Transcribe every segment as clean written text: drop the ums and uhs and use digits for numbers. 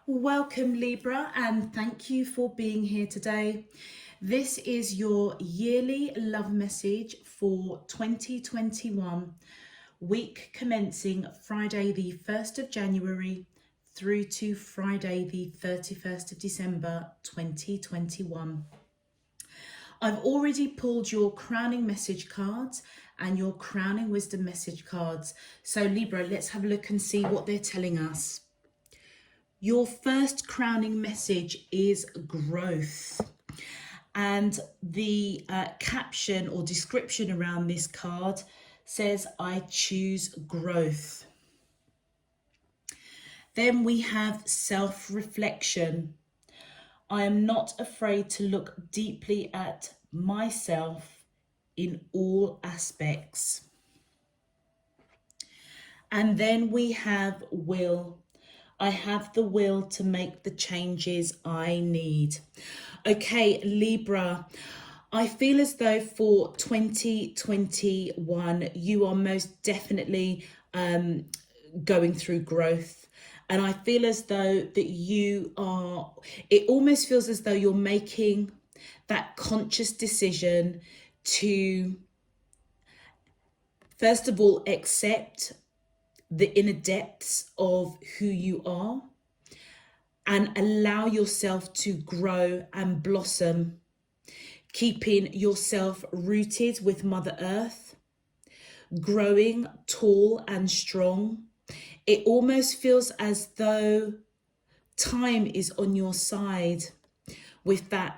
Welcome Libra, and thank you for being here today. This is your yearly love message for 2021, week commencing Friday the 1st of January through to Friday the 31st of December 2021. I've already pulled your crowning message cards and your crowning wisdom message cards. So Libra, let's have a look and see what they're telling us. Your first crowning message is growth. And the caption or description around this card says, I choose growth. Then we have self-reflection. I am not afraid to look deeply at myself in all aspects. And then we have will. I have the will to make the changes I need. Okay, Libra, I feel as though for 2021, you are most definitely going through growth. And I feel as though that it almost feels as though you're making that conscious decision to, first of all, accept the inner depths of who you are and allow yourself to grow and blossom, keeping yourself rooted with Mother Earth, growing tall and strong. It almost feels as though time is on your side with that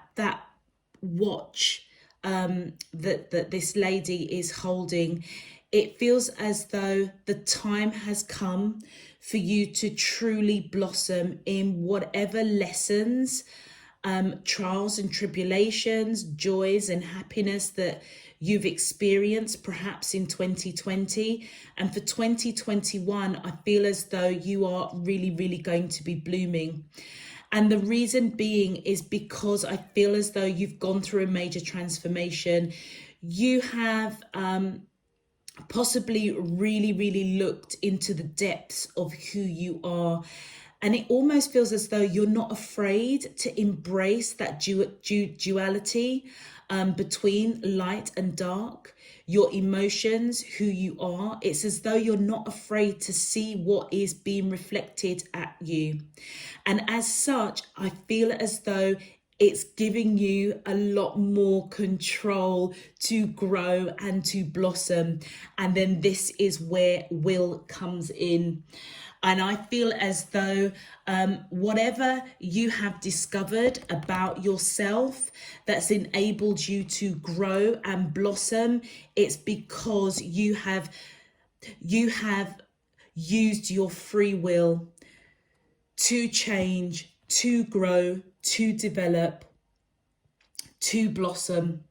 watch that this lady is holding. It feels as though the time has come for you to truly blossom in whatever lessons, trials and tribulations, joys and happiness that you've experienced perhaps in 2020. And for 2021, I feel as though you are really, really going to be blooming. And the reason being is because I feel as though you've gone through a major transformation. You have possibly really looked into the depths of who you are, and it almost feels as though you're not afraid to embrace that duality between light and dark, your emotions, who you are. It's as though you're not afraid to see what is being reflected at you, and as such I feel as though it's giving you a lot more control to grow and to blossom. And then this is where will comes in. And I feel as though whatever you have discovered about yourself that's enabled you to grow and blossom, it's because you have used your free will to change, to grow, to develop, to blossom.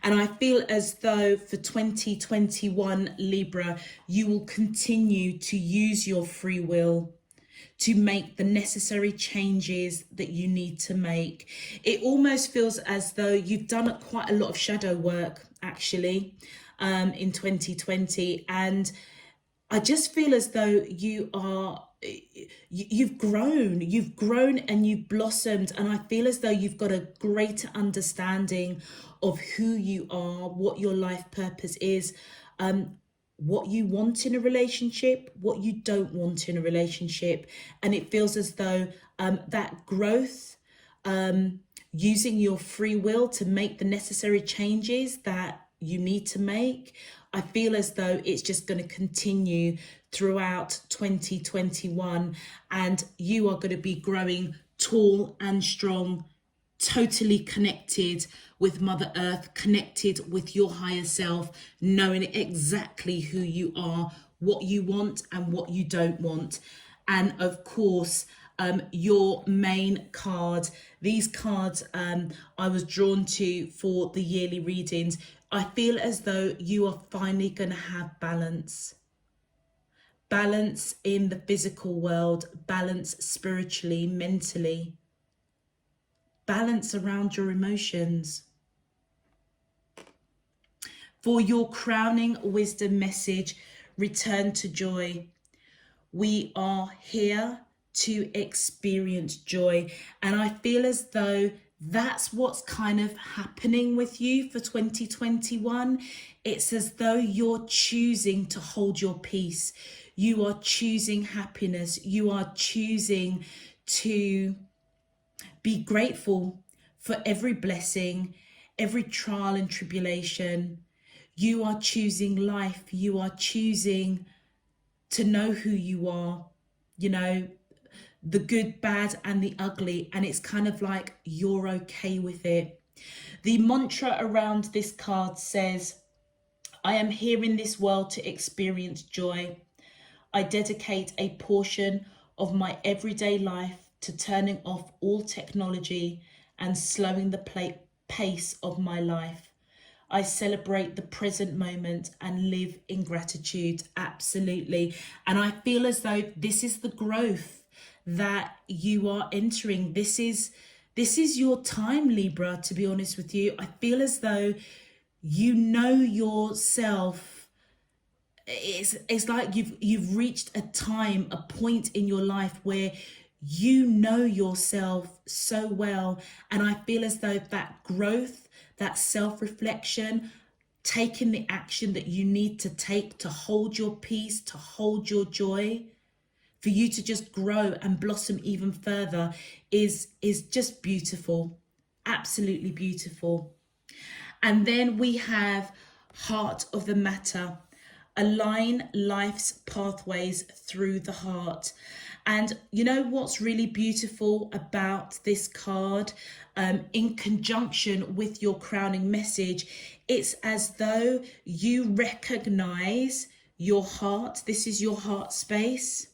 And I feel as though for 2021, Libra, you will continue to use your free will to make the necessary changes that you need to make. It almost feels as though you've done quite a lot of shadow work, actually, in 2020. And I just feel as though you've grown and you've blossomed, and I feel as though you've got a greater understanding of who you are, what your life purpose is, what you want in a relationship, what you don't want in a relationship. And it feels as though that growth, using your free will to make the necessary changes that you need to make, I feel as though it's just going to continue throughout 2021, and you are going to be growing tall and strong, totally connected with Mother Earth, connected with your higher self, knowing exactly who you are, what you want and what you don't want. And of course, your main card, these cards I was drawn to for the yearly readings. I feel as though you are finally going to have balance in the physical world, balance spiritually, mentally, balance around your emotions. For your crowning wisdom message, return to joy. We are here to experience joy. And I feel as though that's what's kind of happening with you for 2021. It's as though you're choosing to hold your peace. You are choosing happiness. You are choosing to be grateful for every blessing, every trial and tribulation. You are choosing life. You are choosing to know who you are, you know, the good, bad, and the ugly. And it's kind of like you're okay with it. The mantra around this card says, I am here in this world to experience joy. I dedicate a portion of my everyday life to turning off all technology and slowing the pace of my life. I celebrate the present moment and live in gratitude. Absolutely. And I feel as though this is the growth that you are entering. This is your time, Libra, to be honest with you. I feel as though you know yourself. It's like you've reached a point in your life where you know yourself so well. And I feel as though that growth, that self-reflection, taking the action that you need to take to hold your peace, to hold your joy, for you to just grow and blossom even further is just beautiful. Absolutely beautiful. And then we have heart of the matter. Align life's pathways through the heart. And you know what's really beautiful about this card, in conjunction with your crowning message, it's as though you recognize your heart. This is your heart space.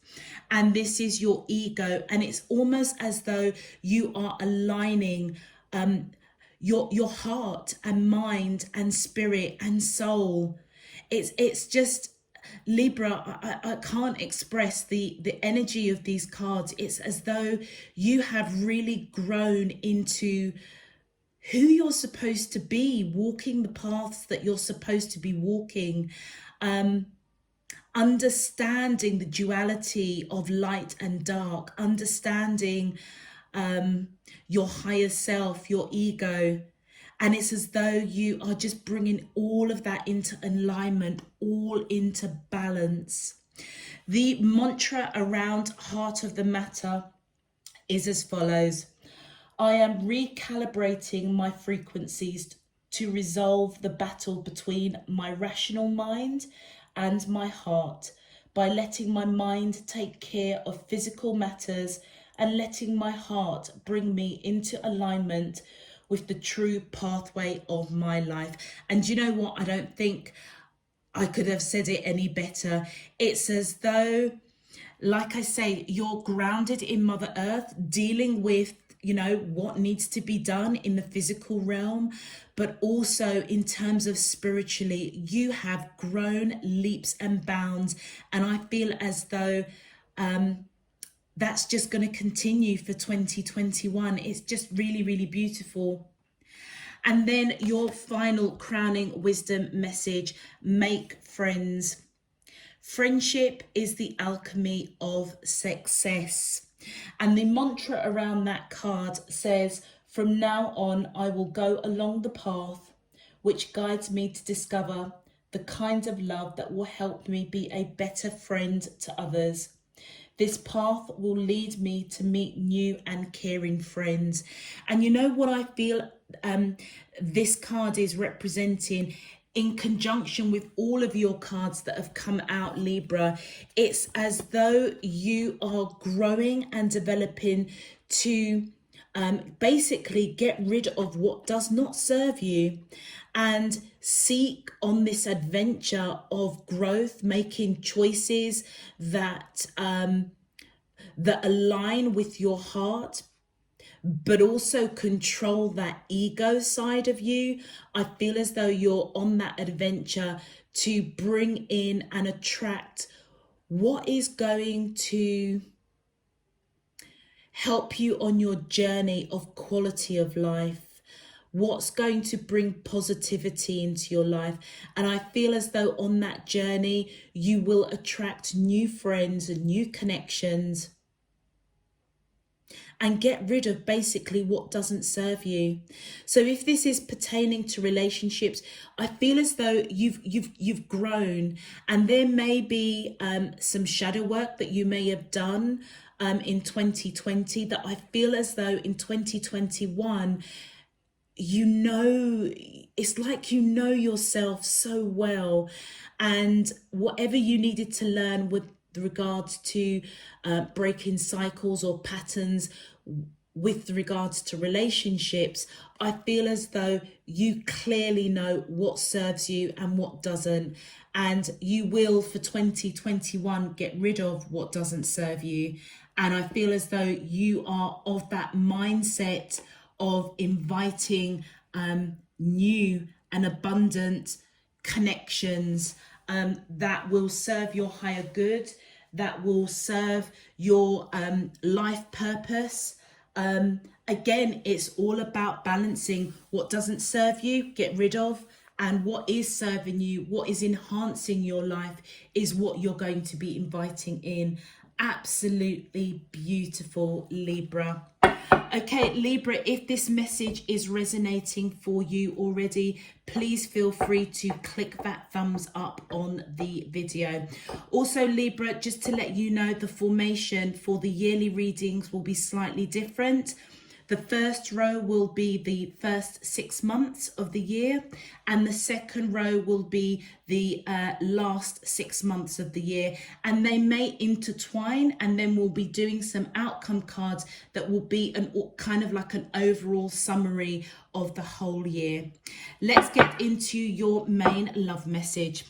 And this is your ego. And it's almost as though you are aligning your heart and mind and spirit and soul. It's just, Libra, I can't express the energy of these cards. It's as though you have really grown into who you're supposed to be, walking the paths that you're supposed to be walking, understanding the duality of light and dark, understanding your higher self, your ego. And it's as though you are just bringing all of that into alignment, all into balance. The mantra around heart of the matter is as follows. I am recalibrating my frequencies to resolve the battle between my rational mind and my heart by letting my mind take care of physical matters and letting my heart bring me into alignment with the true pathway of my life. And you know what? I don't think I could have said it any better. It's as though, like I say, you're grounded in Mother Earth, dealing with, you know, what needs to be done in the physical realm, but also in terms of spiritually, you have grown leaps and bounds. And I feel as though that's just going to continue for 2021. It's just really, really beautiful. And then your final crowning wisdom message, make friends. Friendship is the alchemy of success. And the mantra around that card says, from now on, I will go along the path which guides me to discover the kind of love that will help me be a better friend to others. This path will lead me to meet new and caring friends. And you know what I feel this card is representing in conjunction with all of your cards that have come out, Libra? It's as though you are growing and developing to basically get rid of what does not serve you and seek on this adventure of growth, making choices that that align with your heart, but also control that ego side of you. I feel as though you're on that adventure to bring in and attract what is going to help you on your journey of quality of life, what's going to bring positivity into your life. And I feel as though on that journey, you will attract new friends and new connections. and get rid of basically what doesn't serve you. So if this is pertaining to relationships, I feel as though you've grown, and there may be some shadow work that you may have done in 2020 that I feel as though in 2021, it's like you know yourself so well, and whatever you needed to learn with regards to breaking cycles or patterns with regards to relationships, I feel as though you clearly know what serves you and what doesn't, and you will for 2021 get rid of what doesn't serve you. And I feel as though you are of that mindset of inviting new and abundant connections that will serve your higher good, that will serve your life purpose. Again, it's all about balancing what doesn't serve you, get rid of, and what is serving you, what is enhancing your life is what you're going to be inviting in. Absolutely beautiful, Libra. Okay, Libra, if this message is resonating for you already, please feel free to click that thumbs up on the video. Also, Libra, just to let you know, the formation for the yearly readings will be slightly different. The first row will be the first 6 months of the year, and the second row will be the last 6 months of the year, and they may intertwine, and then we'll be doing some outcome cards that will be kind of like an overall summary of the whole year. Let's get into your main love message.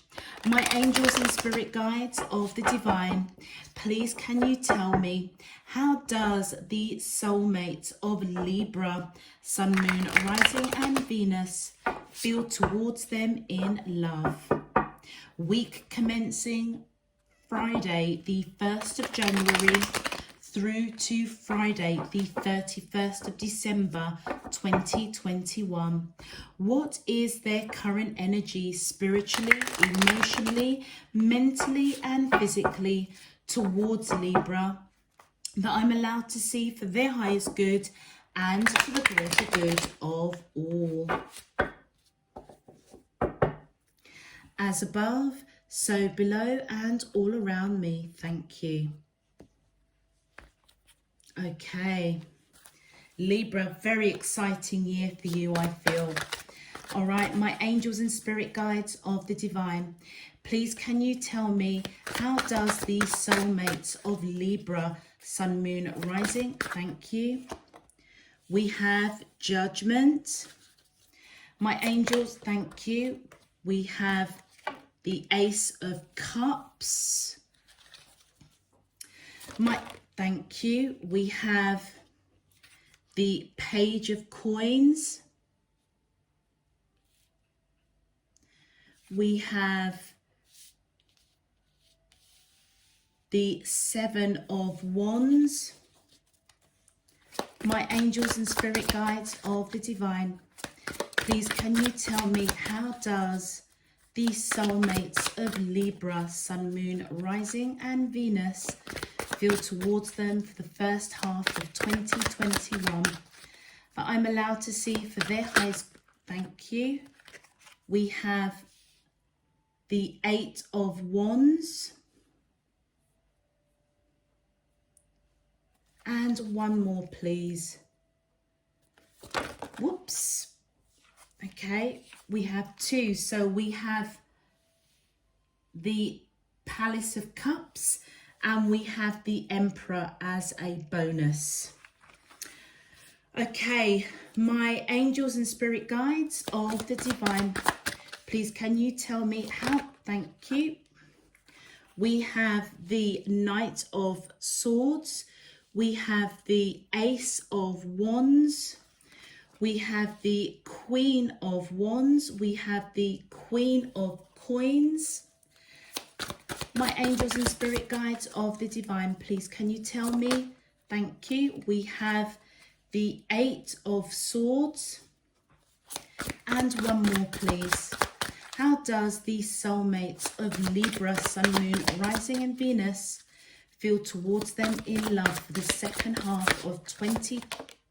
My angels and spirit guides of the divine, please can you tell me, how does the soulmate of Libra, Sun, Moon, Rising and Venus feel towards them in love? Week commencing Friday the 1st of January through to Friday the 31st of December 2021. What is their current energy spiritually, emotionally, mentally and physically towards Libra that I'm allowed to see for their highest good and for the greater good of all? As above, so below and all around me. Thank you. Okay, Libra, very exciting year for you, I feel. All right, my angels and spirit guides of the divine, please can you tell me, how does the soulmates of Libra, Sun, Moon, Rising, thank you. We have Judgment. My angels, thank you. We have the Ace of Cups. Thank you. We have the Page of Coins. We have the Seven of Wands. My angels and spirit guides of the divine, please can you tell me, how does the soulmates of Libra, Sun, Moon, Rising and Venus feel towards them for the first half of 2021 that I'm allowed to see for their highest? Thank you. We have the Eight of Wands. And one more, please. Whoops. Okay, we have two. So we have the Palace of Cups and we have the Emperor as a bonus. Okay, my angels and spirit guides of the divine, please can you tell me how? Thank you. We have the Knight of Swords. We have the Ace of Wands. We have the Queen of Wands. We have the Queen of Coins. My angels and spirit guides of the divine, please can you tell me? Thank you. We have the Eight of Swords. And one more, please. How does the soulmates of Libra, Sun, Moon, Rising and Venus feel towards them in love for the second half of 20.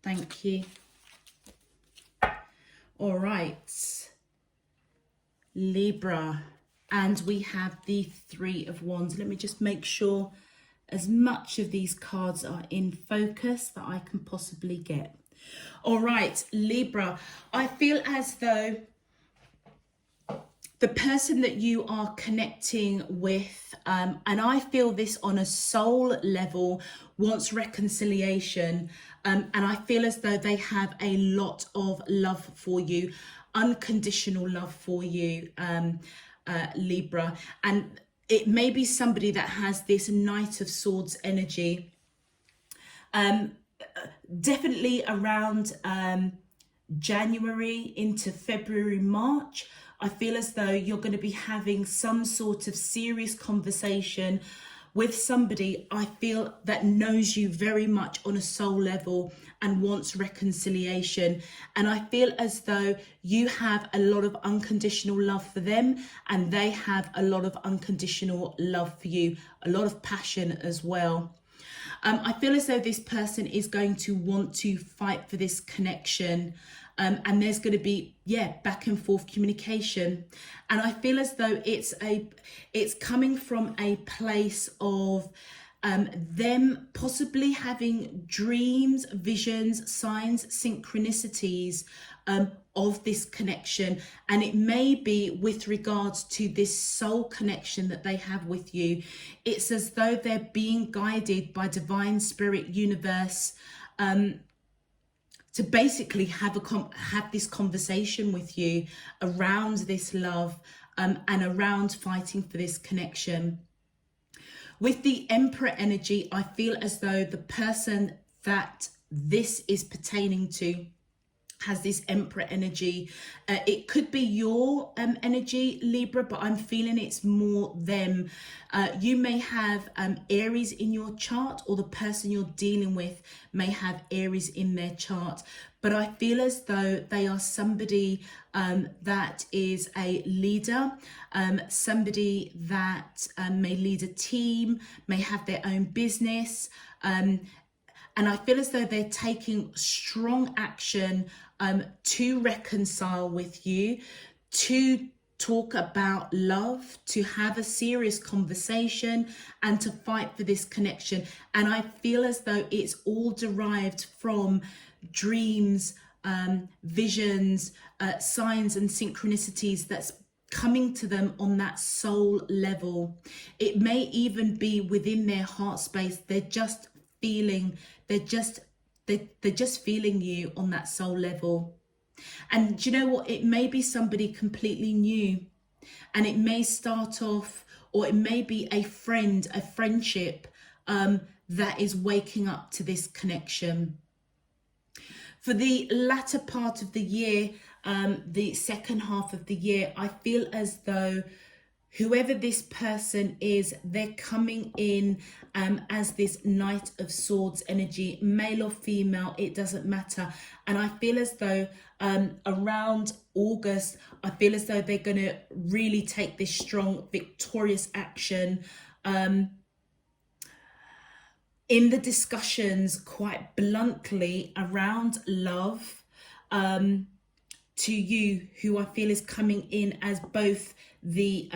Thank you. All right, Libra. And we have the Three of Wands. Let me just make sure as much of these cards are in focus that I can possibly get. All right, Libra. I feel as though the person that you are connecting with, and I feel this on a soul level, wants reconciliation. And I feel as though they have a lot of love for you, unconditional love for you, Libra. And it may be somebody that has this Knight of Swords energy. Definitely around January into February, March, I feel as though you're going to be having some sort of serious conversation with somebody, I feel, that knows you very much on a soul level and wants reconciliation. And I feel as though you have a lot of unconditional love for them, and they have a lot of unconditional love for you, a lot of passion as well. I feel as though this person is going to want to fight for this connection. And there's going to be, back and forth communication. And I feel as though it's coming from a place of them possibly having dreams, visions, signs, synchronicities of this connection. And it may be with regards to this soul connection that they have with you. It's as though they're being guided by divine spirit, universe, to basically have this conversation with you around this love, and around fighting for this connection. With the Emperor energy, I feel as though the person that this is pertaining to has this Emperor energy. It could be your energy, Libra, but I'm feeling it's more them. You may have Aries in your chart, or the person you're dealing with may have Aries in their chart. But I feel as though they are somebody that is a leader, somebody that may lead a team, may have their own business. And I feel as though they're taking strong action to reconcile with you, to talk about love, to have a serious conversation, and to fight for this connection. And I feel as though it's all derived from dreams, visions, signs and synchronicities that's coming to them on that soul level. It may even be within their heart space. They're just feeling you on that soul level. And do you know what? It may be somebody completely new, and it may start off, or it may be a friendship that is waking up to this connection. For the latter part of the year, the second half of the year, I feel as though whoever this person is, they're coming in as this Knight of Swords energy, male or female, it doesn't matter. And I feel as though around August, I feel as though they're going to really take this strong, victorious action in the discussions, quite bluntly, around love, to you, who I feel is coming in as both the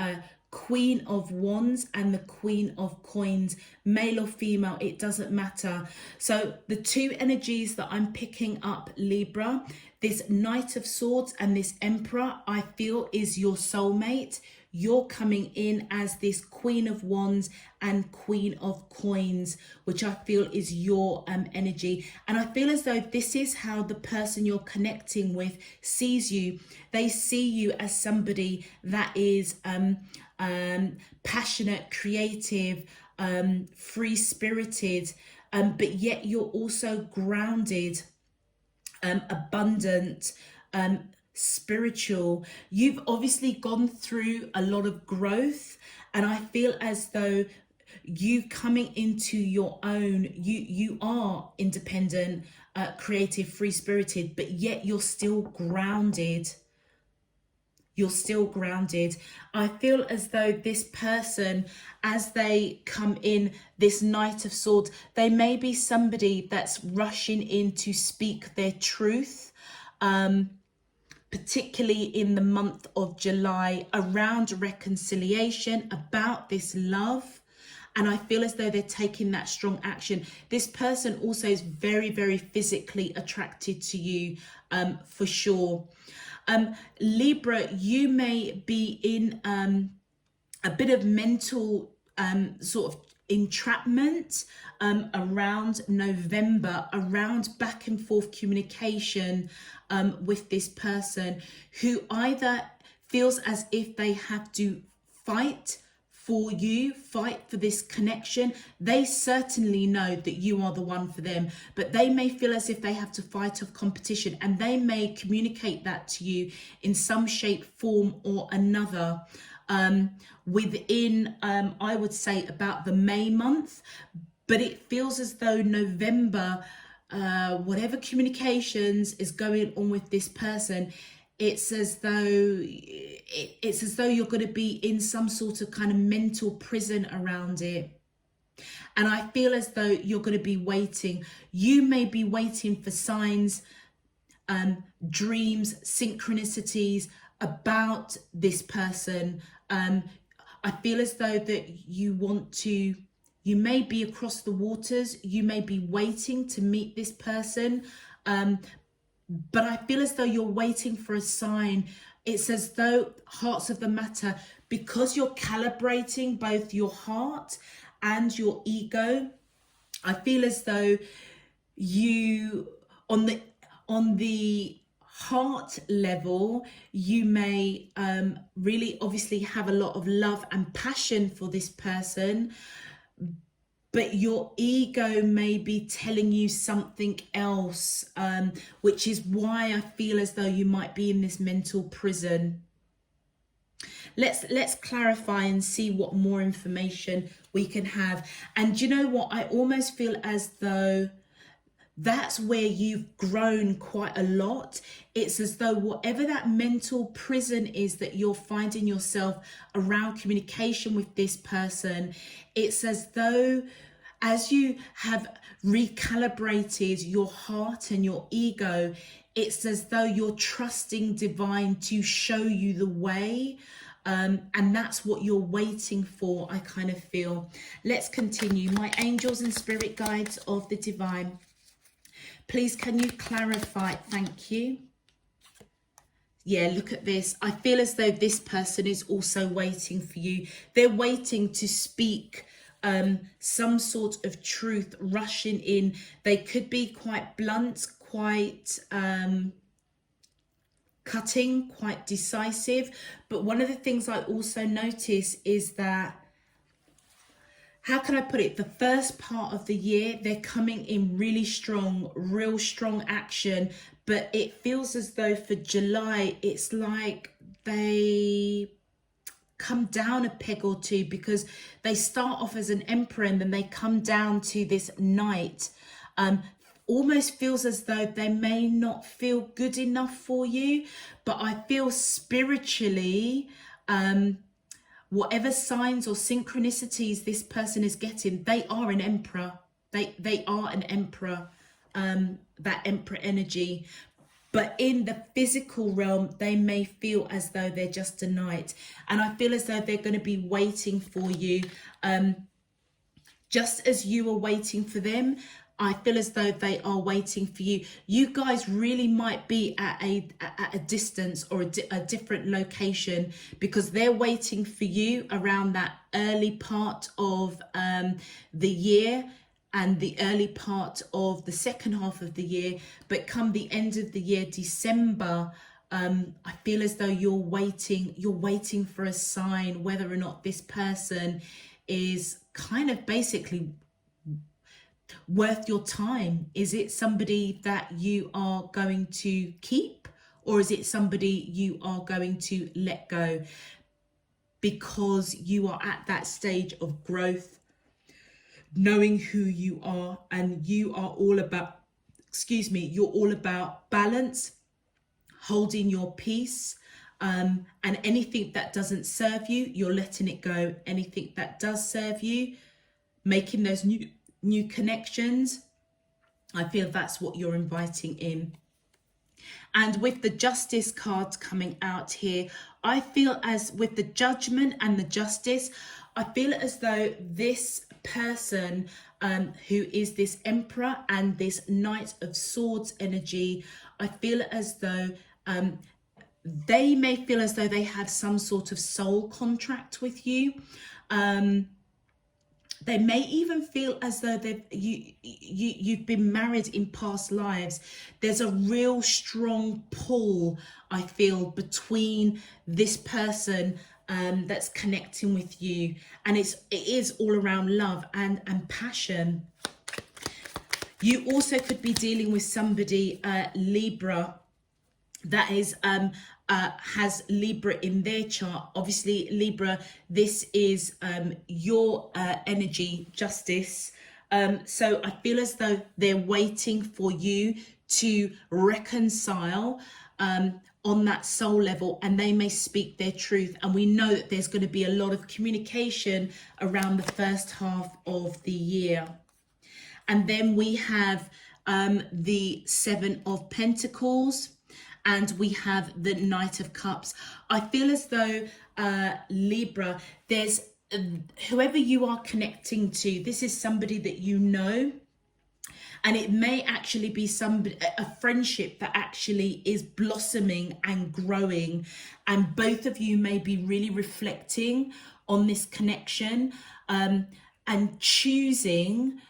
Queen of Wands and the Queen of Coins, male or female, it doesn't matter. So the two energies that I'm picking up, Libra, this Knight of Swords and this Emperor, I feel is your soulmate. You're coming in as this Queen of Wands and Queen of Coins, which I feel is your energy. And I feel as though this is how the person you're connecting with sees you. They see you as somebody that is passionate, creative, free-spirited, but yet you're also grounded, abundant, spiritual. You've obviously gone through a lot of growth, and I feel as though you coming into your own, you are independent, creative, free-spirited, but yet you're still grounded. you're still grounded. I feel as though this person, as they come in, this Knight of Swords, they may be somebody that's rushing in to speak their truth, particularly in the month of July, around reconciliation, about this love. And I feel as though they're taking that strong action. This person also is very, very physically attracted to you, for sure. Libra, you may be in a bit of mental sort of entrapment around November, around back and forth communication with this person, who either feels as if they have to fight for you, fight for this connection. They certainly know that you are the one for them, but they may feel as if they have to fight off competition, and they may communicate that to you in some shape, form or another within, I would say, about the May month. But it feels as though November, whatever communications is going on with this person, it's as though you're going to be in some sort of kind of mental prison around it. And I feel as though you're going to be waiting. You may be waiting for signs, dreams, synchronicities about this person. I feel as though that you may be across the waters. You may be waiting to meet this person. But I feel as though you're waiting for a sign. It's as though, hearts of the matter, because you're calibrating both your heart and your ego, I feel as though you, on the heart level, you may really obviously have a lot of love and passion for this person, but your ego may be telling you something else, which is why I feel as though you might be in this mental prison. Let's clarify and see what more information we can have. And you know what? I almost feel as though that's where you've grown quite a lot. It's as though whatever that mental prison is that you're finding yourself around communication with this person, it's as though as you have recalibrated your heart and your ego, it's as though you're trusting divine to show you the way. And that's what you're waiting for, I kind of feel. Let's continue. My angels and spirit guides of the divine, please can you clarify? Thank you. Yeah, look at this. I feel as though this person is also waiting for you. They're waiting to speak some sort of truth, rushing in. They could be quite blunt, quite cutting, quite decisive. But one of the things I also notice is that, how can I put it? The first part of the year, they're coming in really strong, real strong action. But it feels as though for July, it's like they come down a peg or two, because they start off as an emperor and then they come down to this knight. Almost feels as though they may not feel good enough for you, but I feel spiritually, whatever signs or synchronicities this person is getting, they are an emperor. They are an emperor, that emperor energy. But in the physical realm, they may feel as though they're just a knight. And I feel as though they're going to be waiting for you, just as you are waiting for them. I feel as though they are waiting for you. You guys really might be at a distance or a different location, because they're waiting for you around that early part of the year and the early part of the second half of the year. But come the end of the year, December, I feel as though you're waiting for a sign, whether or not this person is kind of basically worth your time. Is it somebody that you are going to keep, or is it somebody you are going to let go? Because you are at that stage of growth, knowing who you are, and you are all about, you're all about balance, holding your peace, And anything that doesn't serve you, you're letting it go. Anything that does serve you, making those new connections, I feel that's what you're inviting in. And with the justice cards coming out here, I feel as with the judgment and the justice, I feel as though this person who is this emperor and this knight of swords energy, I feel as though they may feel as though they had some sort of soul contract with you. They may even feel as though you've been married in past lives. There's a real strong pull, I feel, between this person that's connecting with you, and it is all around love and passion. You also could be dealing with somebody, Libra, that is has Libra in their chart. Obviously, Libra, this is your energy, justice. So I feel as though they're waiting for you to reconcile on that soul level, and they may speak their truth. And we know that there's going to be a lot of communication around the first half of the year. And then we have the Seven of Pentacles, and we have the Knight of Cups. I feel as though Libra, there's whoever you are connecting to, this is somebody that you know, and it may actually be somebody, a friendship that actually is blossoming and growing, and both of you may be really reflecting on this connection and choosing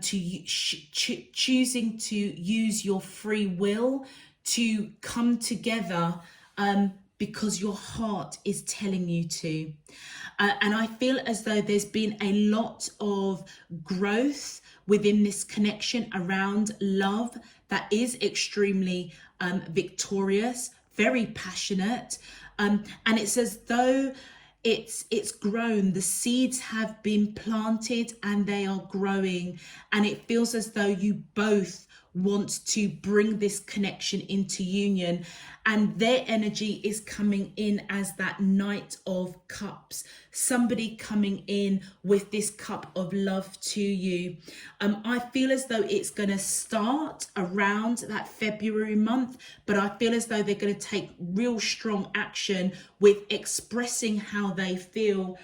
choosing to use your free will to come together because your heart is telling you to. And I feel as though there's been a lot of growth within this connection around love that is extremely victorious, very passionate. And it's as though it's grown. The seeds have been planted and they are growing. And it feels as though you both want to bring this connection into union, and their energy is coming in as that Knight of Cups, somebody coming in with this cup of love to you. I feel as though it's going to start around that February month, but I feel as though they're going to take real strong action with expressing how they feel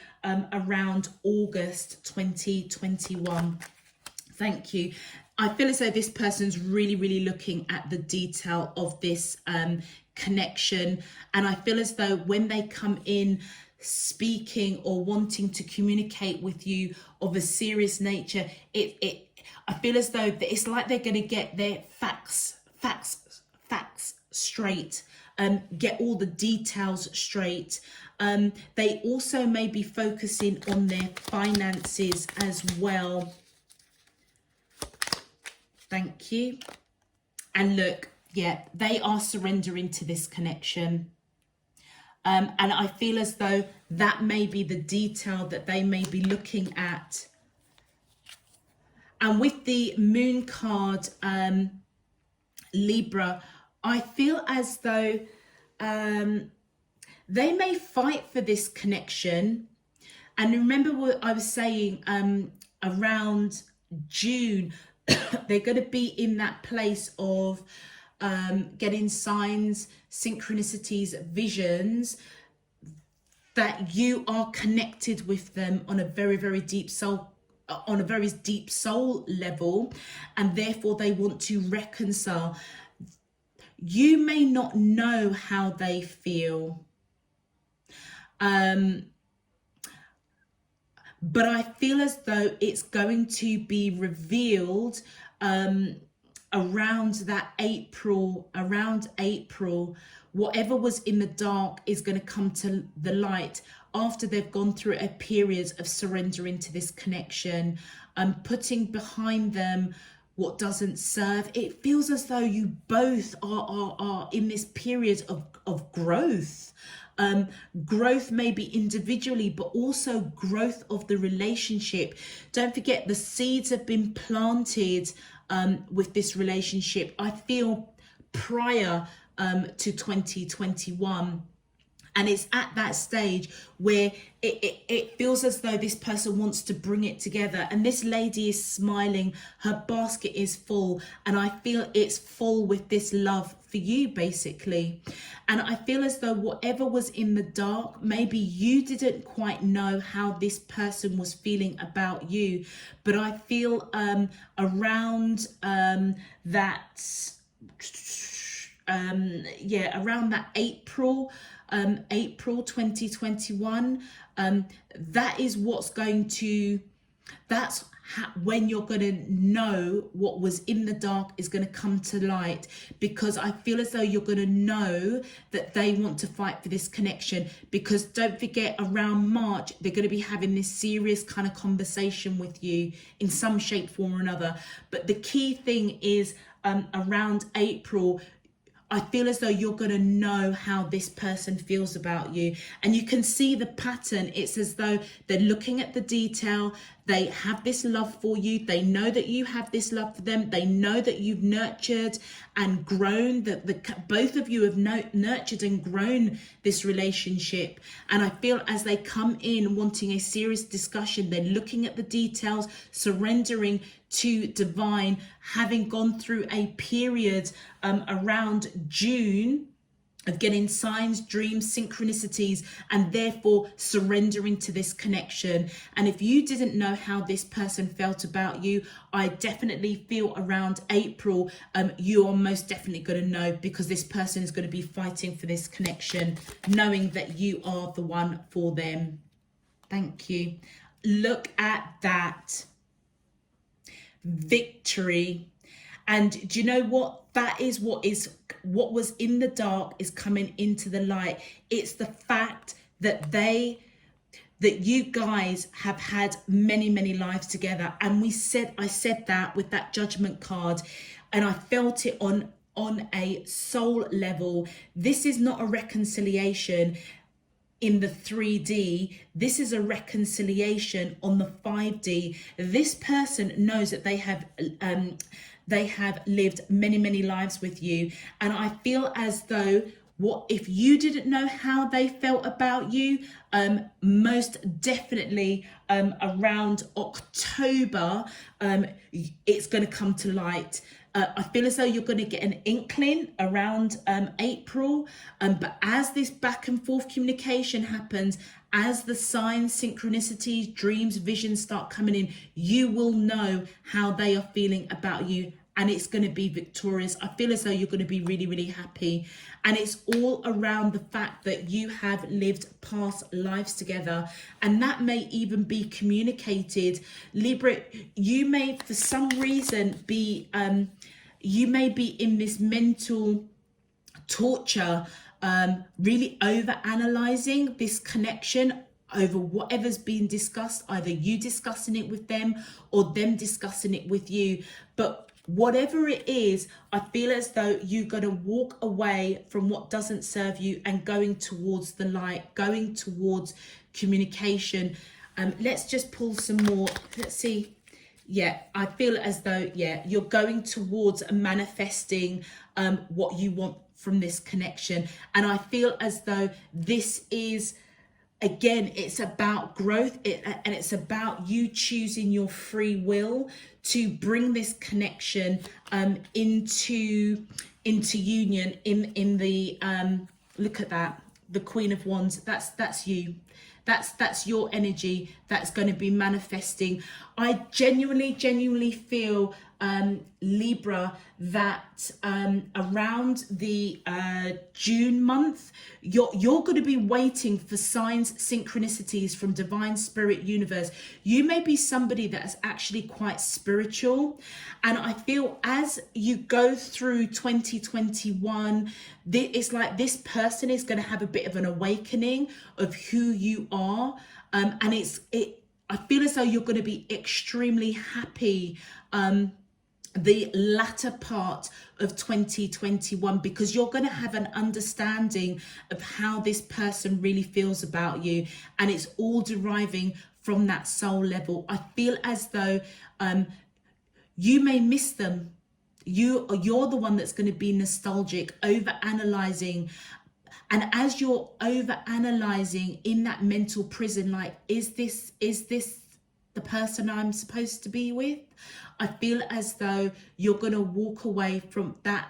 around August 2021. Thank you. I feel as though this person's really, really looking at the detail of this connection. And I feel as though when they come in speaking or wanting to communicate with you of a serious nature, I feel as though it's like they're going to get their facts straight, get all the details straight. They also may be focusing on their finances as well. Thank you. And look, yeah, they are surrendering to this connection. And I feel as though that may be the detail that they may be looking at. And with the Moon card, Libra, I feel as though they may fight for this connection. And remember what I was saying, around June, they're going to be in that place of getting signs, synchronicities, visions, that you are connected with them on a very, very deep soul, level, and therefore they want to reconcile. You may not know how they feel, but I feel as though it's going to be revealed around April. Whatever was in the dark is going to come to the light after they've gone through a period of surrendering to this connection, putting behind them what doesn't serve. It feels as though you both are in this period of growth. Growth maybe individually, but also growth of the relationship. Don't forget, the seeds have been planted with this relationship, I feel, prior to 2021. And it's at that stage where it feels as though this person wants to bring it together. And this lady is smiling. Her basket is full. And I feel it's full with this love for you, basically. And I feel as though whatever was in the dark, maybe you didn't quite know how this person was feeling about you. But I feel around that... around that April 2021, that is what's going to, that's when you're going to know what was in the dark is going to come to light, because I feel as though you're going to know that they want to fight for this connection. Because don't forget, around March, they're going to be having this serious kind of conversation with you in some shape, form or another. But the key thing is around April, I feel as though you're going to know how this person feels about you. And you can see the pattern. It's as though they're looking at the detail. They have this love for you. They know that you have this love for them. They know that you've nurtured and grown, that both of you have nurtured and grown this relationship. And I feel as they come in wanting a serious discussion, they're looking at the details, surrendering to divine, having gone through a period around June of getting signs, dreams, synchronicities, and therefore surrendering to this connection. And if you didn't know how this person felt about you, I definitely feel around April, you are most definitely going to know, because this person is going to be fighting for this connection, knowing that you are the one for them. Thank you. Look at that. Victory. And do you know what? That is what was in the dark is coming into the light. It's the fact that you guys have had many lives together. And I said that with that judgment card, and I felt it on a soul level. This is not a reconciliation in the 3D, this is a reconciliation on the 5D. This person knows that they have lived many lives with you. And I feel as though, what if you didn't know how they felt about you, most definitely around October, it's going to come to light. I feel as though you're going to get an inkling around April, but as this back and forth communication happens, as the signs, synchronicities, dreams, visions start coming in, you will know how they are feeling about you, and it's going to be victorious. I feel as though you're going to be really happy, and it's all around the fact that you have lived past lives together, and that may even be communicated. Libra, you may for some reason be you may be in this mental torture, really over analyzing this connection over whatever's being discussed, either you discussing it with them or them discussing it with you. But whatever it is, I feel as though you're going to walk away from what doesn't serve you and going towards the light, going towards communication. Let's just pull some more. Let's see. Yeah, I feel as though, you're going towards manifesting what you want from this connection. And I feel as though this is, again, it's about growth, and it's about you choosing your free will to bring this connection into union in the look at that, the Queen of Wands. That's you. That's your energy that's going to be manifesting. I genuinely feel, Libra, that around the June month, you're going to be waiting for signs, synchronicities from divine spirit universe. You may be somebody that is actually quite spiritual, and I feel as you go through 2021, it's like this person is going to have a bit of an awakening of who you are, and I feel as though you're going to be extremely happy the latter part of 2021, because you're going to have an understanding of how this person really feels about you, and it's all deriving from that soul level. I feel as though you may miss them. You're the one that's going to be nostalgic, over analyzing, and as you're over analyzing in that mental prison, like, is this the person I'm supposed to be with? I feel as though you're going to walk away from that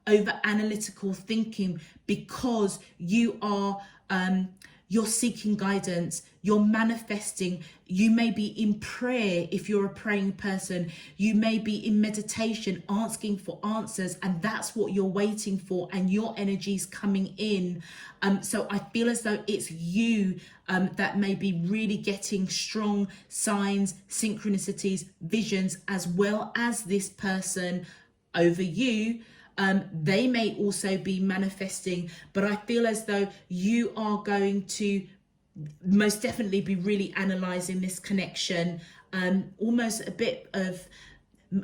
over analytical thinking, because you are you're seeking guidance, you're manifesting. You may be in prayer if you're a praying person, you may be in meditation asking for answers, and that's what you're waiting for, and your energy's coming in. So I feel as though it's you that may be really getting strong signs, synchronicities, visions, as well as this person over you. They may also be manifesting, but I feel as though you are going to most definitely be really analyzing this connection, almost a bit of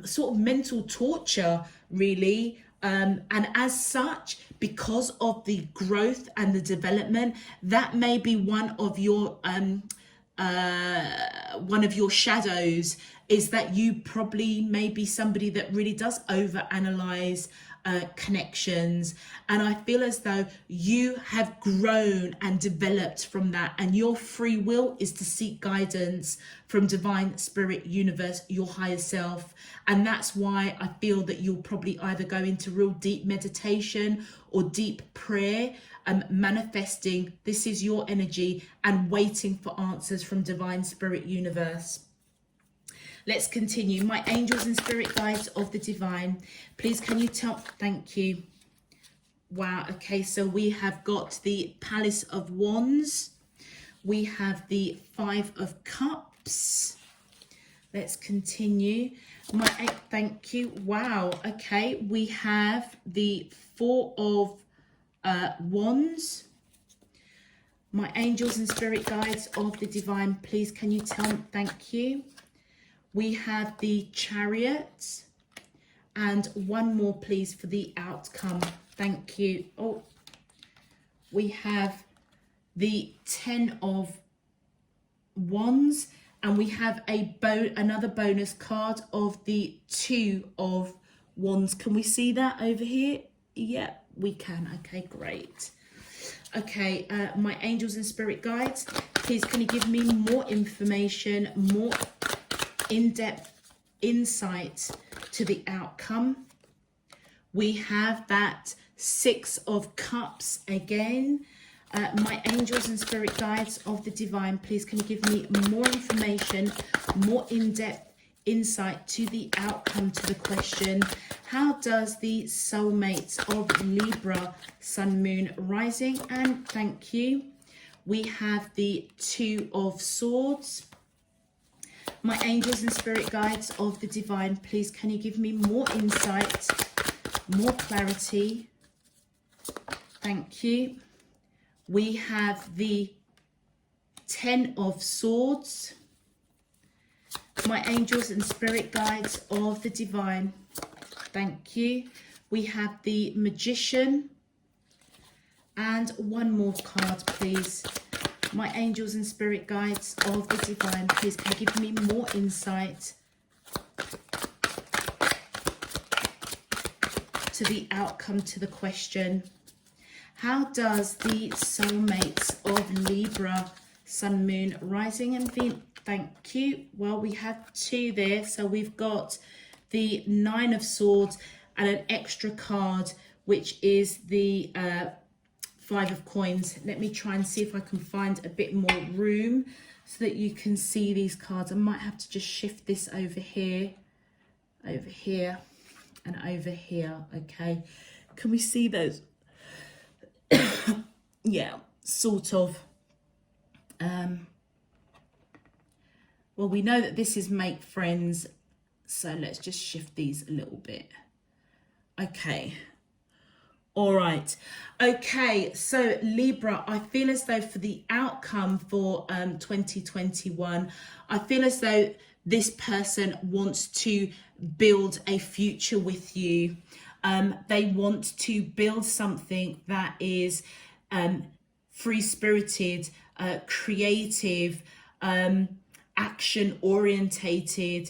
sort of mental torture, really. And as such, because of the growth and the development, that may be one of your shadows, is that you probably may be somebody that really does overanalyze connections. And I feel as though you have grown and developed from that, and your free will is to seek guidance from divine spirit, universe, your higher self. And that's why I feel that you'll probably either go into real deep meditation or deep prayer, manifesting. This is your energy, and waiting for answers from divine spirit, universe. Let's continue. My angels and spirit guides of the divine, please can you tell? Thank you. Wow. Okay, so we have got the Palace of Wands. We have the Five of Cups. Let's continue. Thank you. Wow. Okay, we have the Four of Wands. My angels and spirit guides of the divine, please can you tell me? Thank you. We have the Chariot, and one more please for the outcome. Thank you. Oh, we have the Ten of Wands, and we have another bonus card of the Two of Wands. Can we see that over here? Yeah, we can. Okay, great. Okay, my angels and spirit guides, please can you give me more information, more in-depth insight to the outcome? We have that Six of Cups again. My angels and spirit guides of the divine, please can you give me more information, more in-depth insight to the outcome to the question, how does the soulmates of Libra, Sun, Moon, Rising? And thank you. We have the Two of Swords. My angels and spirit guides of the divine, please can you give me more insight, more clarity? Thank you. We have the Ten of Swords. My angels and spirit guides of the divine, thank you. We have the Magician, and one more card please. My angels and spirit guides of the divine, please can you give me more insight to the outcome to the question, how does the soulmates of Libra, Sun, Moon, Rising and Venus? Thank you. Well, we have two there, so we've got the Nine of Swords and an extra card, which is the Five of Coins. Let me try and see if I can find a bit more room so that you can see these cards. I might have to just shift this over here, and over here. Okay, can we see those? Yeah, sort of. Well, we know that this is make friends, so let's just shift these a little bit. Okay. All right. Okay, so Libra, I feel as though for the outcome for 2021, I feel as though this person wants to build a future with you. They want to build something that is free-spirited, creative, action orientated,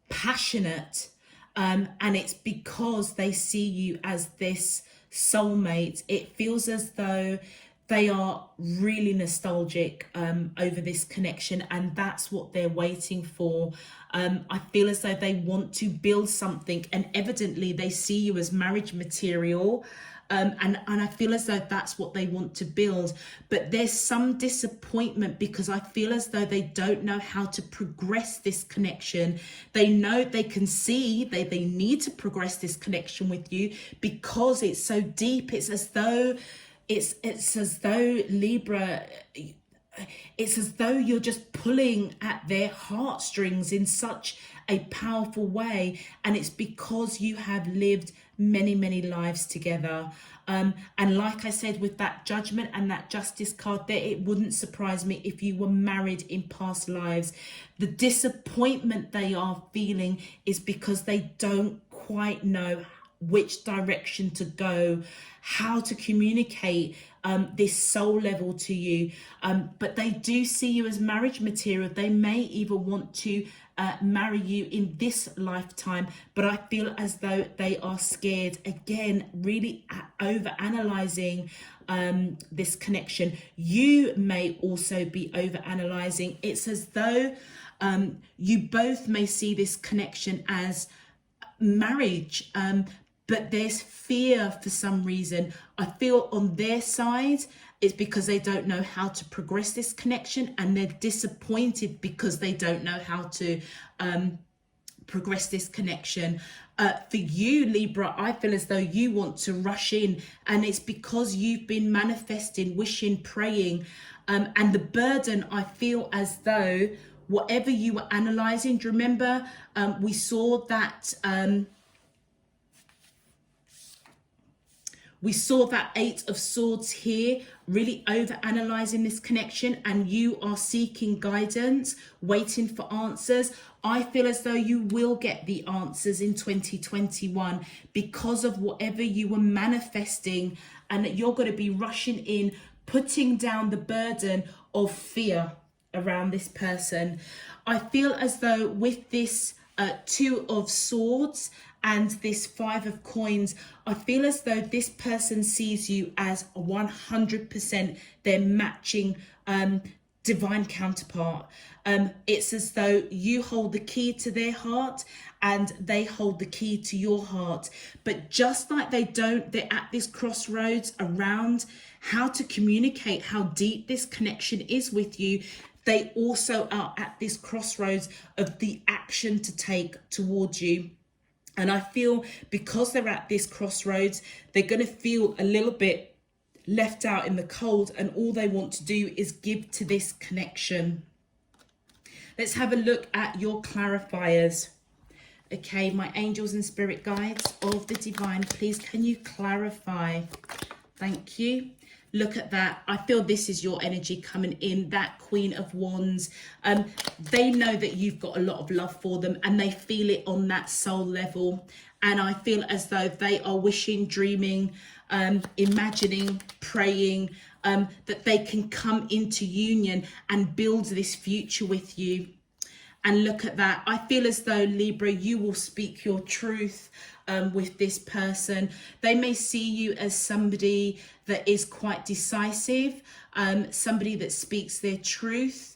passionate, And it's because they see you as this soulmate. It feels as though they are really nostalgic over this connection, and that's what they're waiting for. I feel as though they want to build something, and evidently they see you as marriage material. And I feel as though that's what they want to build. But there's some disappointment because I feel as though they don't know how to progress this connection. They know they can see they need to progress this connection with you because it's so deep. It's as though Libra, it's as though you're just pulling at their heartstrings in such a powerful way, and it's because you have lived many lives together. And like I said, with that Judgment and that Justice card there, it wouldn't surprise me if you were married in past lives. The disappointment they are feeling is because they don't quite know which direction to go, how to communicate this soul level to you. But they do see you as marriage material. They may even want to marry you in this lifetime, but I feel as though they are scared, again, really over analyzing this connection. You may also be over analyzing. It's as though you both may see this connection as marriage, but there's fear for some reason. I feel on their side it's because they don't know how to progress this connection, and they're disappointed because they don't know how to progress this connection. For you, Libra, I feel as though you want to rush in, and it's because you've been manifesting, wishing, praying, and the burden, I feel as though whatever you were analyzing, do you remember we saw that Eight of Swords here, really over analyzing this connection, and you are seeking guidance, waiting for answers. I feel as though you will get the answers in 2021 because of whatever you were manifesting, and that you're going to be rushing in, putting down the burden of fear around this person. I feel as though with this Two of Swords and this Five of Coins, I feel as though this person sees you as 100% their matching divine counterpart. It's as though you hold the key to their heart and they hold the key to your heart. But just like they're at this crossroads around how to communicate how deep this connection is with you, they also are at this crossroads of the action to take towards you. And I feel because they're at this crossroads, they're going to feel a little bit left out in the cold, and all they want to do is give to this connection. Let's have a look at your clarifiers. Okay, my angels and spirit guides of the divine, please can you clarify? Thank you. Look at that. I feel this is your energy coming in, that Queen of Wands. They know that you've got a lot of love for them, and they feel it on that soul level. And I feel as though they are wishing, dreaming, imagining, praying that they can come into union and build this future with you. And look at that. I feel as though, Libra, you will speak your truth with this person. They may see you as somebody that is quite decisive, somebody that speaks their truth.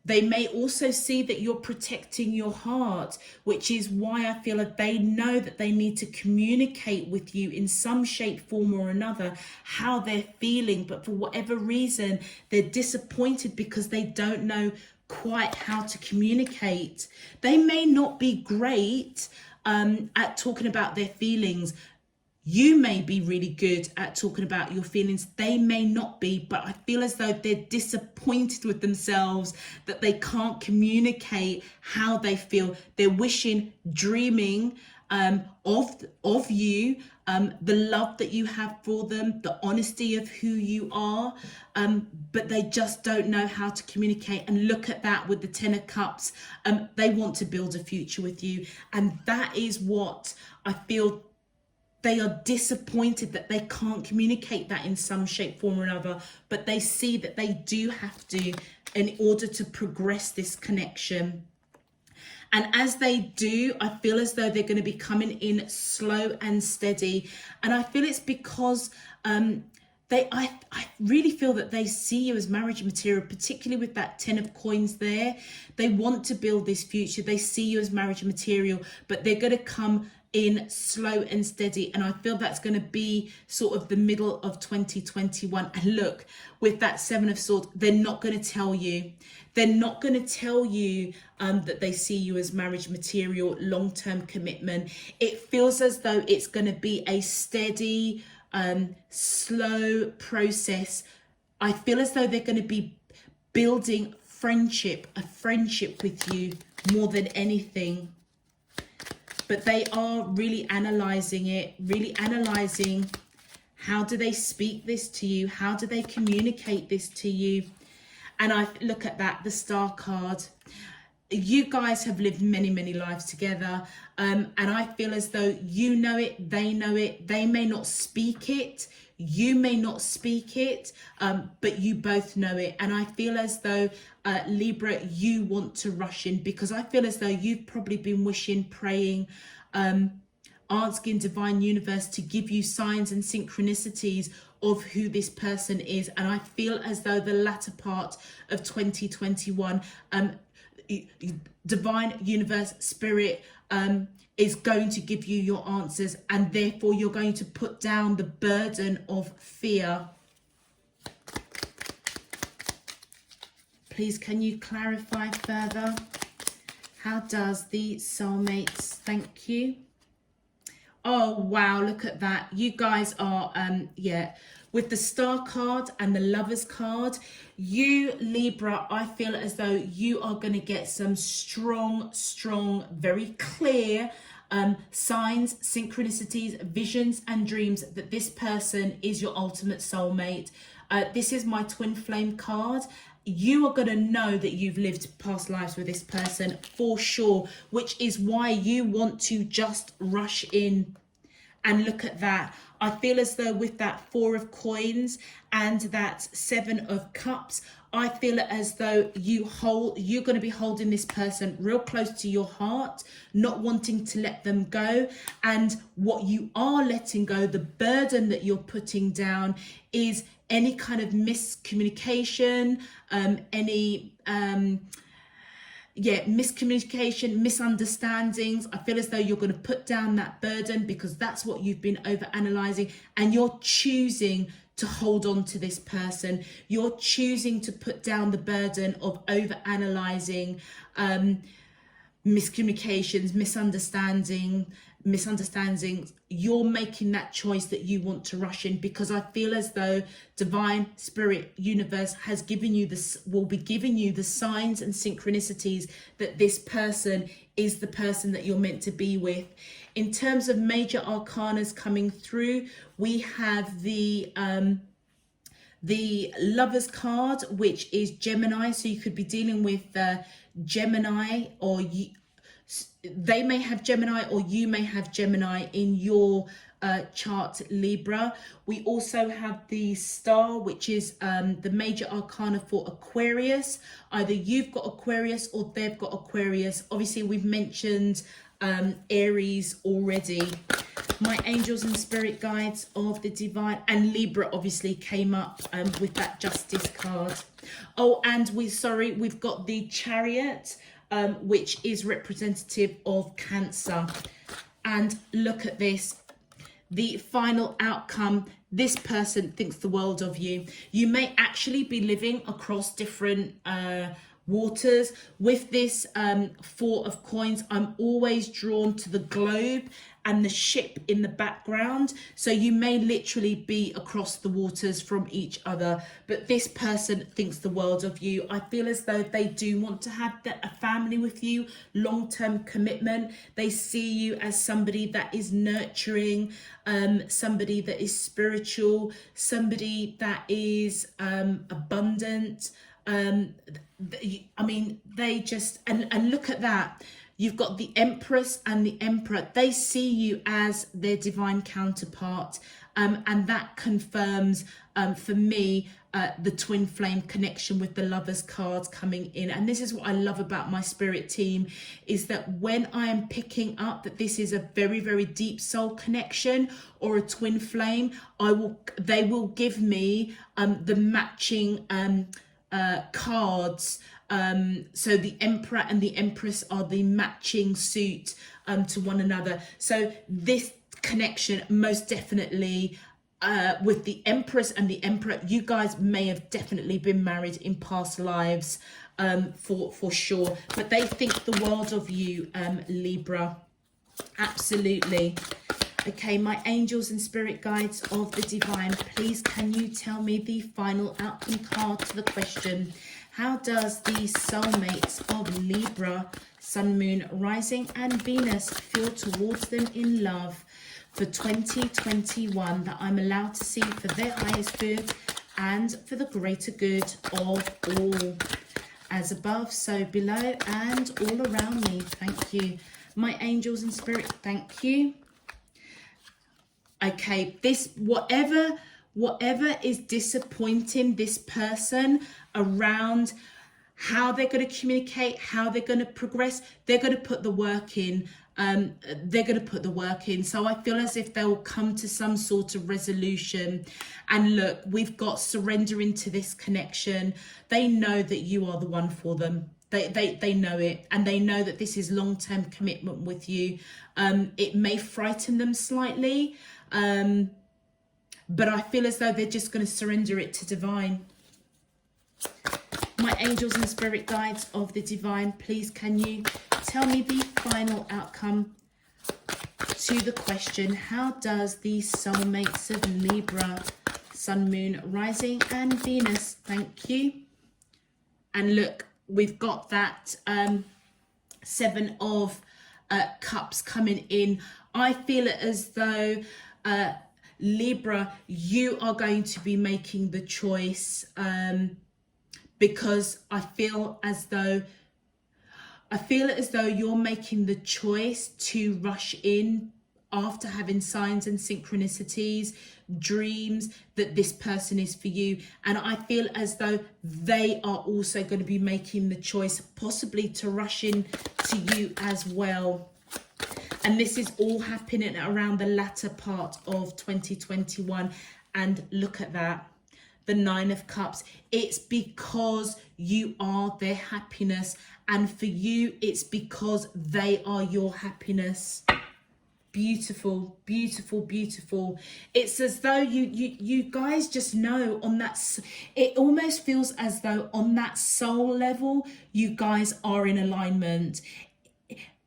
They may also see that you're protecting your heart, which is why I feel like they know that they need to communicate with you in some shape, form or another, how they're feeling. But for whatever reason, they're disappointed because they don't know quite how to communicate. They may not be great at talking about their feelings. You may be really good at talking about your feelings. They may not be, but I feel as though they're disappointed with themselves that they can't communicate how they feel. They're wishing, dreaming of you, the love that you have for them, the honesty of who you are, but they just don't know how to communicate. And look at that with the Ten of Cups. They want to build a future with you, and that is what I feel. They are disappointed that they can't communicate that in some shape, form or another, but they see that they do have to in order to progress this connection. And as they do, I feel as though they're going to be coming in slow and steady. And I feel it's because I really feel that they see you as marriage material, particularly with that 10 of coins there. They want to build this future. They see you as marriage material, but they're going to come in slow and steady. And I feel that's going to be sort of the middle of 2021. And look, with that 7 of swords, they're not going to tell you. They're not going to tell you that they see you as marriage material, long-term commitment. It feels as though it's going to be a steady, slow process. I feel as though they're going to be building a friendship with you more than anything. But they are really analysing it, really analysing how do they speak this to you? How do they communicate this to you? And I look at that, the Star card. You guys have lived many, many lives together. And I feel as though you know it, they know it. They may not speak it. You may not speak it, but you both know it. And I feel as though, Libra, you want to rush in, because I feel as though you've probably been wishing, praying, asking divine universe to give you signs and synchronicities of who this person is. And I feel as though the latter part of 2021, divine universe, spirit, is going to give you your answers, and therefore you're going to put down the burden of fear. Please, can you clarify further? How does the soulmates? Thank you. Oh, wow, look at that. You guys are, with the Star card and the Lovers card, you, Libra, I feel as though you are going to get some strong, very clear signs, synchronicities, visions and dreams that this person is your ultimate soulmate. This is my twin flame card. You are going to know that you've lived past lives with this person for sure, which is why you want to just rush in. And look at that. I feel as though with that 4 of coins and that 7 of cups, I feel as though you're going to be holding this person real close to your heart, not wanting to let them go. And what you are letting go, the burden that you're putting down, is any kind of miscommunication, miscommunication, misunderstandings. I feel as though you're going to put down that burden because that's what you've been overanalyzing, and you're choosing to hold on to this person. You're choosing to put down the burden of overanalyzing miscommunications, misunderstandings. You're making that choice that you want to rush in, because I feel as though divine spirit universe has given you this, will be giving you the signs and synchronicities that this person is the person that you're meant to be with. In terms of major arcanas coming through, we have the Lovers card, which is Gemini. So you could be dealing with Gemini, or they may have Gemini, or you may have Gemini in your chart, Libra. We also have the Star, which is the major arcana for Aquarius. Either you've got Aquarius or they've got Aquarius. Obviously, we've mentioned Aries already. My angels and spirit guides of the divine, and Libra obviously came up with that Justice card. Oh, and we've got the Chariot, which is representative of Cancer. And look at this, the final outcome. This person thinks the world of you. You may actually be living across different waters. With this 4 of coins, I'm always drawn to the globe and the ship in the background. So you may literally be across the waters from each other, but this person thinks the world of you. I feel as though they do want to have a family with you, long-term commitment. They see you as somebody that is nurturing, somebody that is spiritual, somebody that is abundant. I mean, they just, and look at that. You've got the Empress and the Emperor. They see you as their divine counterpart. And that confirms for me the twin flame connection with the Lovers cards coming in. And this is what I love about my spirit team, is that when I am picking up that this is a very, very deep soul connection or a twin flame, they will give me the matching cards. So the Emperor and the Empress are the matching suit to one another. So this connection, most definitely, with the Empress and the Emperor, you guys may have definitely been married in past lives, for sure. But they think the world of you, Libra. Absolutely. Okay, my angels and spirit guides of the divine, please can you tell me the final outcome card to the question? How does the soulmates of Libra, Sun, Moon, Rising and Venus feel towards them in love for 2021 that I'm allowed to see for their highest good and for the greater good of all? As above, so below and all around me. Thank you. My angels and spirit, thank you. Okay, this whatever is disappointing this person around how they're going to communicate, how they're going to progress, they're going to put the work in. They're going to put the work in. So I feel as if they'll come to some sort of resolution. And look, we've got surrender into this connection. They know that you are the one for them. They know it, and they know that this is long-term commitment with you. It may frighten them slightly, but I feel as though they're just going to surrender it to divine. My angels and spirit guides of the divine, please can you tell me the final outcome to the question? How does the soulmates of Libra, Sun, Moon, Rising and Venus, thank you. And look, we've got that Seven of Cups coming in. I feel it as though Libra, you are going to be making the choice, because I feel as though you're making the choice to rush in after having signs and synchronicities, dreams that this person is for you. And I feel as though they are also going to be making the choice possibly to rush in to you as well. And this is all happening around the latter part of 2021. And look at that. The Nine of Cups. It's because you are their happiness. And for you, it's because they are your happiness. Beautiful, beautiful, beautiful. It's as though you guys just know on that, it almost feels as though on that soul level, you guys are in alignment.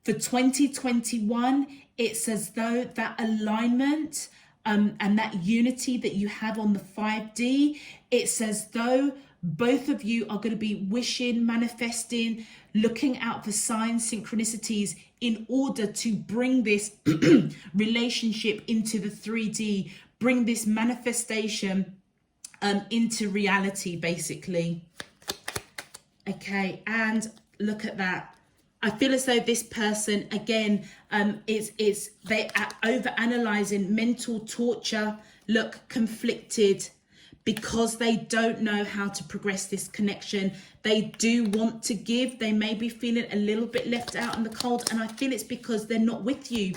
For 2021, it's as though that alignment and that unity that you have on the 5D, it's as though both of you are going to be wishing, manifesting, looking out for signs, synchronicities in order to bring this relationship into the 3D, bring this manifestation into reality, basically. Okay, and look at that. I feel as though this person, again, they are over-analyzing, mental torture, look, conflicted, because they don't know how to progress this connection. They do want to give. They may be feeling a little bit left out in the cold, and I feel it's because they're not with you.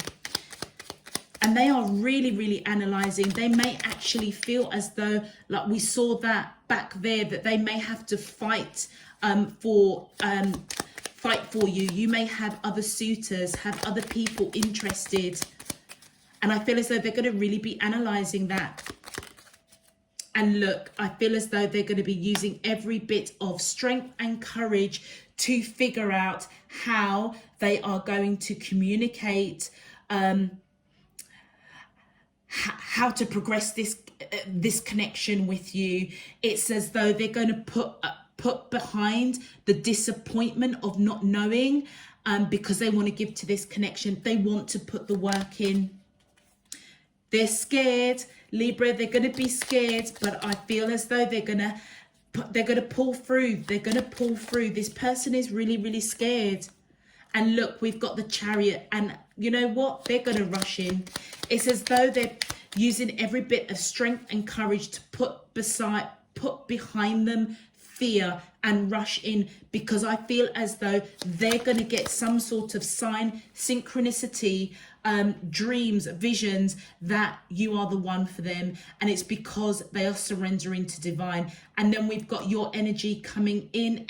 And they are really, really analyzing. They may actually feel as though, like we saw that back there, that they may have to fight for you. You may have other suitors, have other people interested. And I feel as though they're going to really be analysing that. And look, I feel as though they're going to be using every bit of strength and courage to figure out how they are going to communicate, how to progress this connection with you. It's as though they're going to put behind the disappointment of not knowing, because they want to give to this connection. They want to put the work in. They're scared, Libra. They're going to be scared, but I feel as though they're going to pull through. They're going to pull through. This person is really, really scared, And look, we've got the Chariot, and you know what? They're going to rush in. It's as though they're using every bit of strength and courage to put behind them fear and rush in, because I feel as though they're going to get some sort of sign, synchronicity, dreams, visions that you are the one for them, and it's because they are surrendering to divine. And then we've got your energy coming in,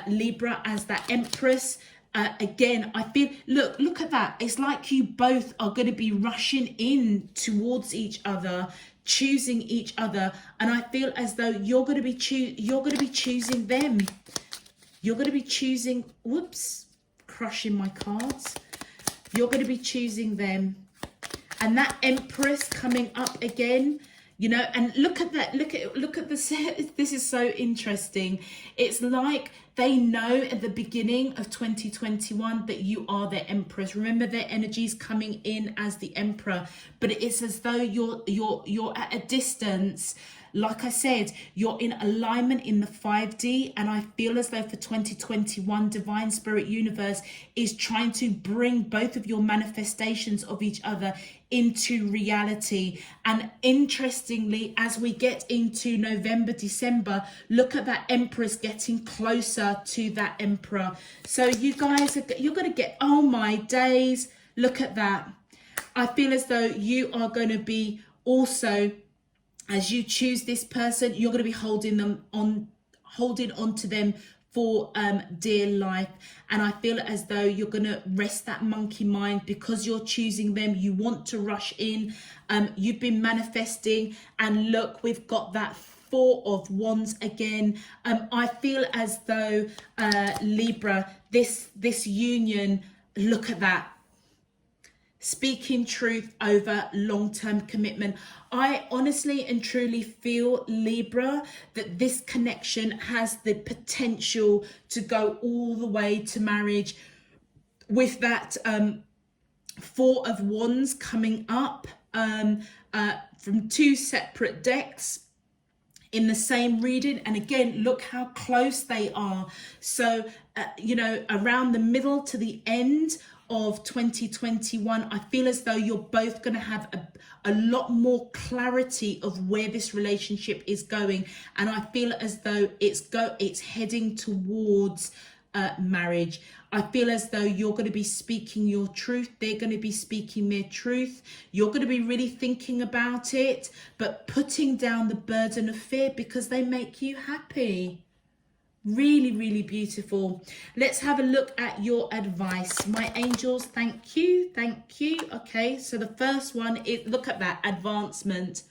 Libra, as that Empress. Again, I feel, look at that. It's like you both are going to be rushing in towards each other, choosing each other, and I feel as though you're going to be choosing them. You're going to be choosing, whoops, crushing my cards. You're going to be choosing them, and that Empress coming up again. You know, and look at that. Look at this. This is so interesting. It's like they know at the beginning of 2021 that you are their Empress. Remember, their energy's coming in as the Emperor, but it's as though you're at a distance. Like I said, you're in alignment in the 5D, and I feel as though for 2021, Divine Spirit Universe is trying to bring both of your manifestations of each other into reality. And interestingly, as we get into November, December, look at that Empress getting closer to that Emperor. So you guys, you're going to get, oh my days, look at that. I feel as though you are going to be also, as you choose this person, you're going to be holding on to them for dear life. And I feel as though you're going to rest that monkey mind, because you're choosing them. You want to rush in. You've been manifesting, and look, we've got that Four of Wands again. I feel as though Libra, this union, look at that. Speaking truth over long-term commitment. I honestly and truly feel, Libra, that this connection has the potential to go all the way to marriage, with that Four of Wands coming up from two separate decks in the same reading. And again, look how close they are. So you know, around the middle to the end of 2021, I feel as though you're both going to have a lot more clarity of where this relationship is going, and I feel as though it's heading towards marriage. I feel as though you're going to be speaking your truth. They're going to be speaking their truth. You're going to be really thinking about it, but putting down the burden of fear, because they make you happy. Really, really beautiful. Let's have a look at your advice. My angels, thank you. Thank you. Okay, so the first one is, look at that, advancement.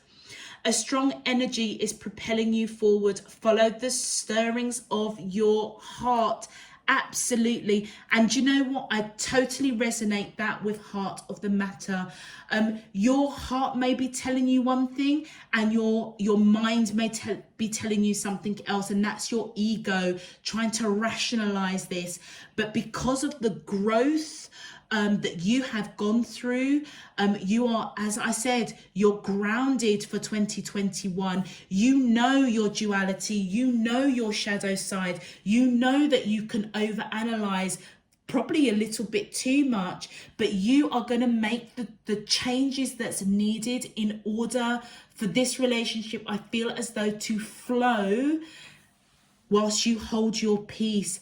A strong energy is propelling you forward. Follow the stirrings of your heart. Absolutely. And you know what? I totally resonate that with heart of the matter. Your heart may be telling you one thing, and your mind may be telling you something else, and that's your ego trying to rationalize this. But because of the growth that you have gone through, you are, as I said, you're grounded for 2021. You know your duality, you know your shadow side, you know that you can overanalyze probably a little bit too much, but you are going to make the changes that's needed in order for this relationship, I feel as though, to flow whilst you hold your peace.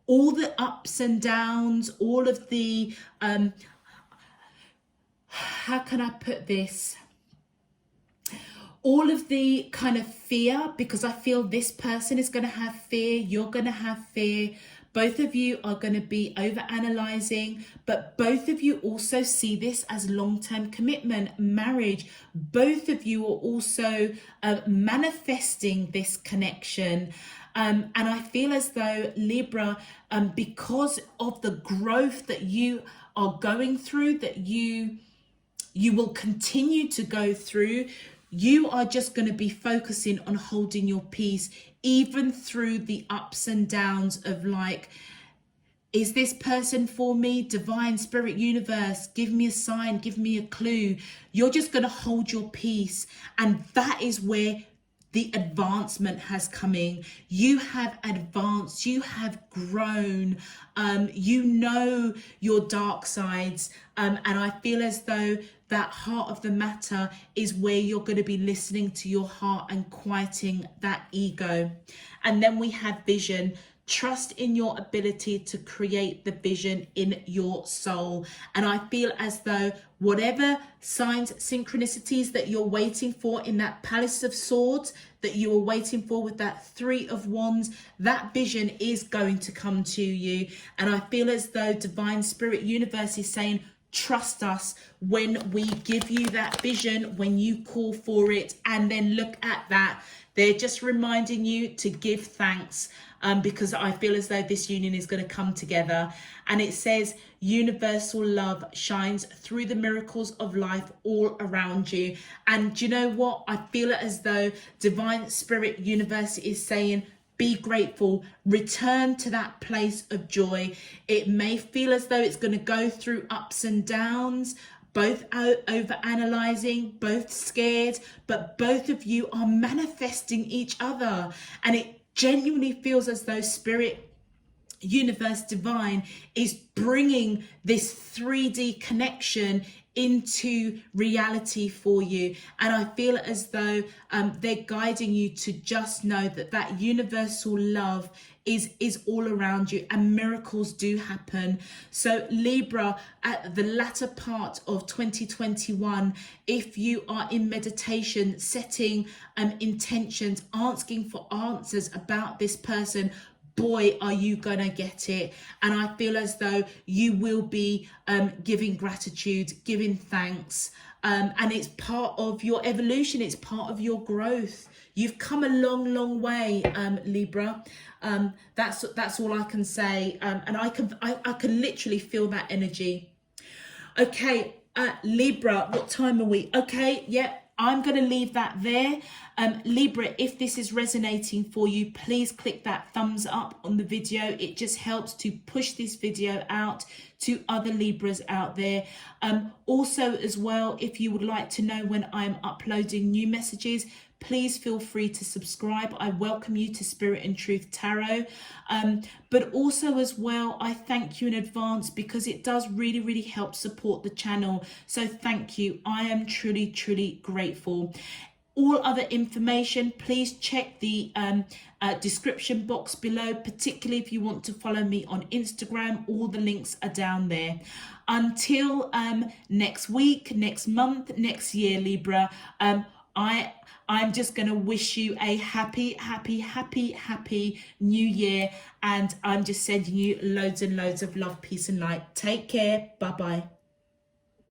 All the ups and downs, all of the, how can I put this? All of the kind of fear, because I feel this person is going to have fear, you're going to have fear. Both of you are going to be over-analyzing, but both of you also see this as long-term commitment, marriage. Both of you are also manifesting this connection. And I feel as though, Libra, because of the growth that you are going through, that you will continue to go through, you are just going to be focusing on holding your peace, even through the ups and downs of, like, is this person for me? Divine Spirit Universe, give me a sign, give me a clue. You're just going to hold your peace. And that is where the advancement has come in. You have advanced, you have grown, you know your dark sides, and I feel as though that heart of the matter is where you're going to be listening to your heart and quieting that ego. And then we have vision. Trust in your ability to create the vision in your soul. And I feel as though whatever signs, synchronicities that you're waiting for in that Palace of Swords, that you are waiting for with that Three of Wands, that vision is going to come to you. And I feel as though Divine Spirit Universe is saying, trust us when we give you that vision, when you call for it. And then look at that. They're just reminding you to give thanks, because I feel as though this union is going to come together. And it says universal love shines through the miracles of life all around you. And do you know what? I feel as though Divine Spirit Universe is saying, be grateful, return to that place of joy. It may feel as though it's going to go through ups and downs, both over analyzing, both scared, but both of you are manifesting each other. And it genuinely feels as though Spirit Universe Divine is bringing this 3D connection into reality for you. And I feel as though they're guiding you to just know that that universal love is all around you, and miracles do happen. So Libra, at the latter part of 2021, if you are in meditation, setting intentions, asking for answers about this person, boy, are you gonna get it. And I feel as though you will be giving gratitude, giving thanks, and it's part of your evolution, it's part of your growth. You've come a long way, Libra. That's all I can say, and I can literally feel that energy. Okay, Libra, what time are we? Okay, yeah, I'm going to leave that there. Libra, if this is resonating for you, please click that thumbs up on the video. It just helps to push this video out to other Libras out there. Also as well, if you would like to know when I'm uploading new messages, please feel free to subscribe. I welcome you to Spirit and Truth Tarot. But also as well, I thank you in advance because it does really help support the channel. So thank you. I am truly grateful. All other information, please check the description box below, particularly if you want to follow me on Instagram. All the links are down there. Until next week, next month, next year, Libra, I'm just going to wish you a happy new year. And I'm just sending you loads and loads of love, peace and light. Take care. Bye-bye.